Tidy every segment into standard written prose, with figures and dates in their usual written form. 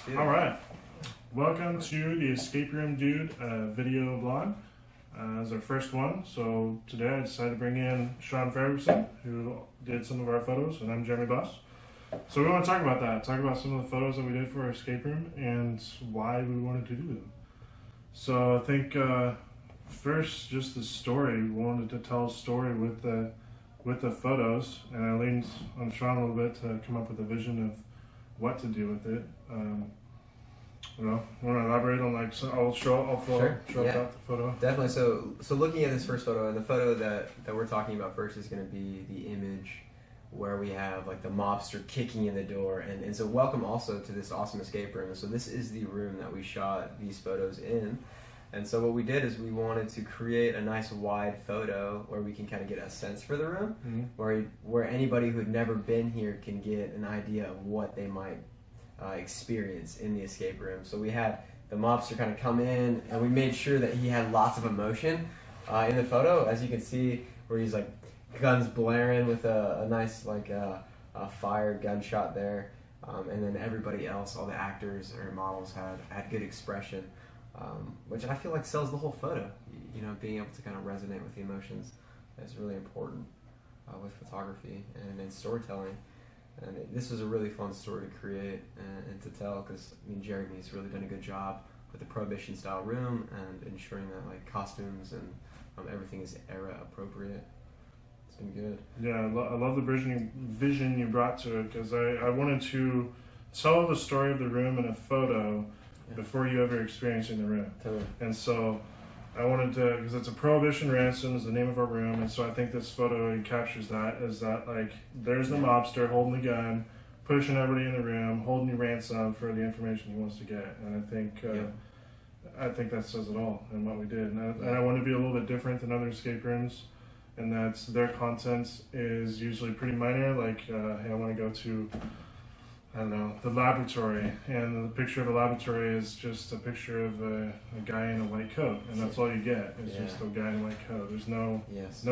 All right. Welcome to the Escape Room Dude video blog. As our first one. So today I decided to bring in Shaun Fredrickson, who did some of our photos, and I'm Jeremy Boss. So we want to talk about that. Talk about some of the photos that we did for our escape room and why we wanted to do them. So I think first, just the story. We wanted to tell a story with the photos, and I leaned on Shaun a little bit to come up with a vision of what to do with it. You know, want to elaborate on I'll show up the photo. Definitely. So looking at this first photo, and the photo that we're talking about first is going to be the image where we have like the mobster kicking in the door, and so welcome also to this awesome escape room. So this is the room that we shot these photos in. And so what we did is we wanted to create a nice wide photo where we can kind of get a sense for the room, where anybody who had never been here can get an idea of what they might experience in the escape room. So we had the mobster kind of come in, and we made sure that he had lots of emotion in the photo, as you can see, where he's like guns blaring with a nice a fire gunshot there, and then everybody else, all the actors or models had good expression. Which I feel like sells the whole photo. You know, being able to kind of resonate with the emotions is really important with photography and in storytelling. And this was a really fun story to create and to tell, because I mean, Jeremy's really done a good job with the Prohibition style room and ensuring that like costumes and everything is era appropriate. It's been good. Yeah, I love the vision you brought to it, because I wanted to tell the story of the room in a photo before you ever experiencing the room. Totally. And so I wanted to, because it's a Prohibition Ransom is the name of our room, and so I think this photo captures that, is that like there's the mobster holding the gun, pushing everybody in the room, holding you ransom for the information he wants to get. And I think that says it all in what we did. And I want to be a little bit different than other escape rooms, and that's their content is usually pretty minor, like hey, I want to go to, I don't know, the laboratory, and the picture of a laboratory is just a picture of a guy in a white coat, and that's all you get. It's just a guy in a white coat. There's no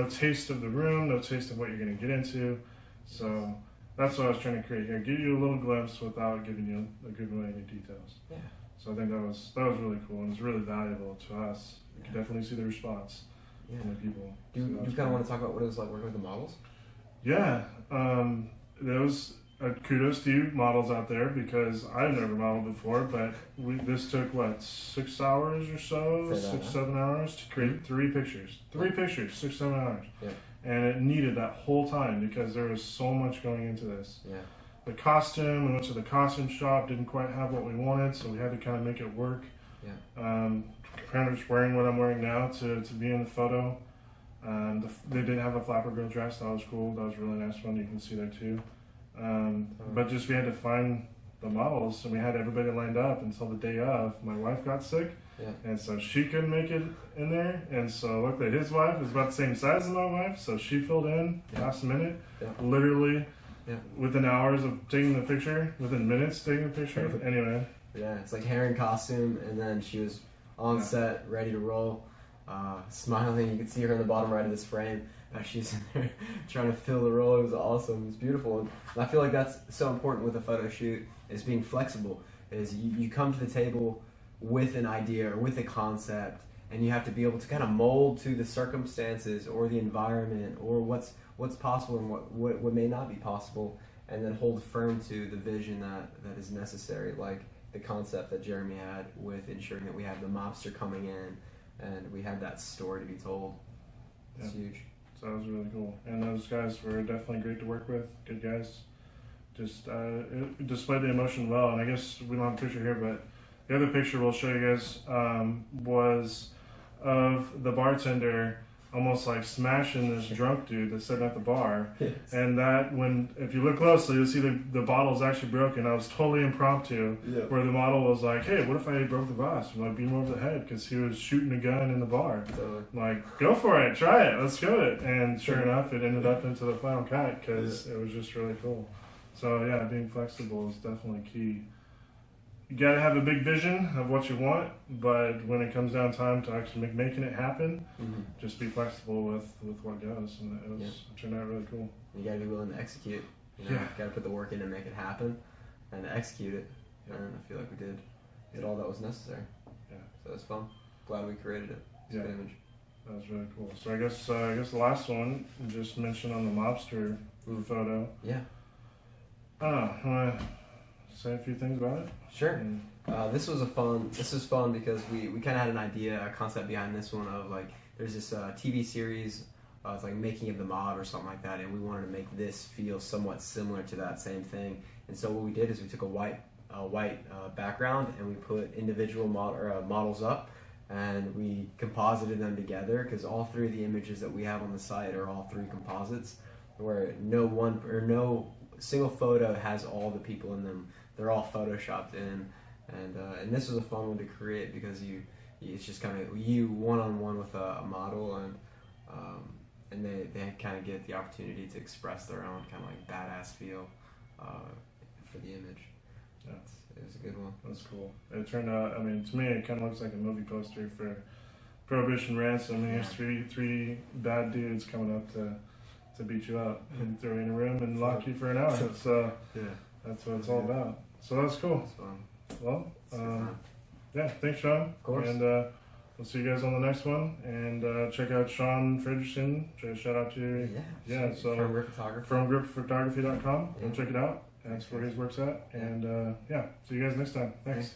taste of the room, no taste of what you're going to get into. So that's what I was trying to create here. Give you a little glimpse without giving you any details. Yeah. So I think that was really cool, and it's really valuable to us. You can definitely see the response from the people. Do you kind of want to talk about what it was like working with the models? Yeah. Kudos to you models out there, because I've never modeled before, but this took, 6 hours or so, 7 hours to create 3 pictures. 3 pictures, 6, 7 hours. Yeah. And it needed that whole time because there was so much going into this. Yeah. The costume, we went to the costume shop, didn't quite have what we wanted, so we had to kind of make it work. Yeah. Kind of just wearing what I'm wearing now to be in the photo. They didn't have a flapper girl dress, that was cool, that was a really nice one, you can see there too. But just we had to find the models, and we had everybody lined up until the day of. My wife got sick, and so she couldn't make it in there, and so luckily his wife was about the same size as my wife, so she filled in last minute, literally within hours of taking the picture, within minutes taking the picture. Anyway, it's like hair and costume, and then she was on set, ready to roll, smiling. You could see her in the bottom right of this frame. She's in there trying to fill the role. It was awesome. It was beautiful. And I feel like that's so important with a photo shoot, is being flexible. Is you come to the table with an idea or with a concept, and you have to be able to kind of mold to the circumstances or the environment or what's possible and what may not be possible, and then hold firm to the vision that is necessary, like the concept that Jeremy had with ensuring that we have the mobster coming in and we have that story to be told. It's huge. So that was really cool, and those guys were definitely great to work with. Good guys. Just it displayed the emotion well, and I guess we don't have a picture here, but the other picture we'll show you guys was of the bartender almost like smashing this drunk dude that's sitting at the bar. Yes. And that, if you look closely, you'll see the bottle's actually broken. I was totally impromptu, where the model was like, hey, what if I broke the glass? I'm like, beat him over the head, because he was shooting a gun in the bar. I'm like, go for it, try it, let's do it. And sure enough, it ended up into the final cut, because it was just really cool. So yeah, being flexible is definitely key. You gotta have a big vision of what you want, but when it comes down time to actually making it happen, just be flexible with what goes, and it turned out really cool. You gotta be willing to execute. You gotta put the work in to make it happen and to execute it. and I feel like we did all that was necessary. Yeah. So it was fun. Glad we created it. It's a good image. That was really cool. So I guess the last one just mentioned on the mobster photo. Yeah. I don't know. Want to say a few things about it? Sure. This was fun because we kind of had an idea, a concept behind this one of like there's this TV series. It's like Making of the Mob or something like that, and we wanted to make this feel somewhat similar to that same thing. And so what we did is we took a white background and we put individual models up, and we composited them together because all three of the images that we have on the site are all three composites, where no single photo has all the people in them. They're all photoshopped in, and this was a fun one to create because it's just kind of you one-on-one with a model, and they kind of get the opportunity to express their own kind of like badass feel for the image. Yeah. It was a good one. That's cool. It turned out, I mean, to me, it kind of looks like a movie poster for Prohibition Ransom. Here's three bad dudes coming up to beat you up and throw you in a room and lock you for an hour. So that's what it's all about. So that's cool. It's fun. Well, yeah, thanks, Shaun. Of course. And we'll see you guys on the next one. And check out Shaun Fredrickson. Shout out to so from Grip Photography. From gripphotography.com. Check it out. That's where his work's at. And see you guys next time. Thanks.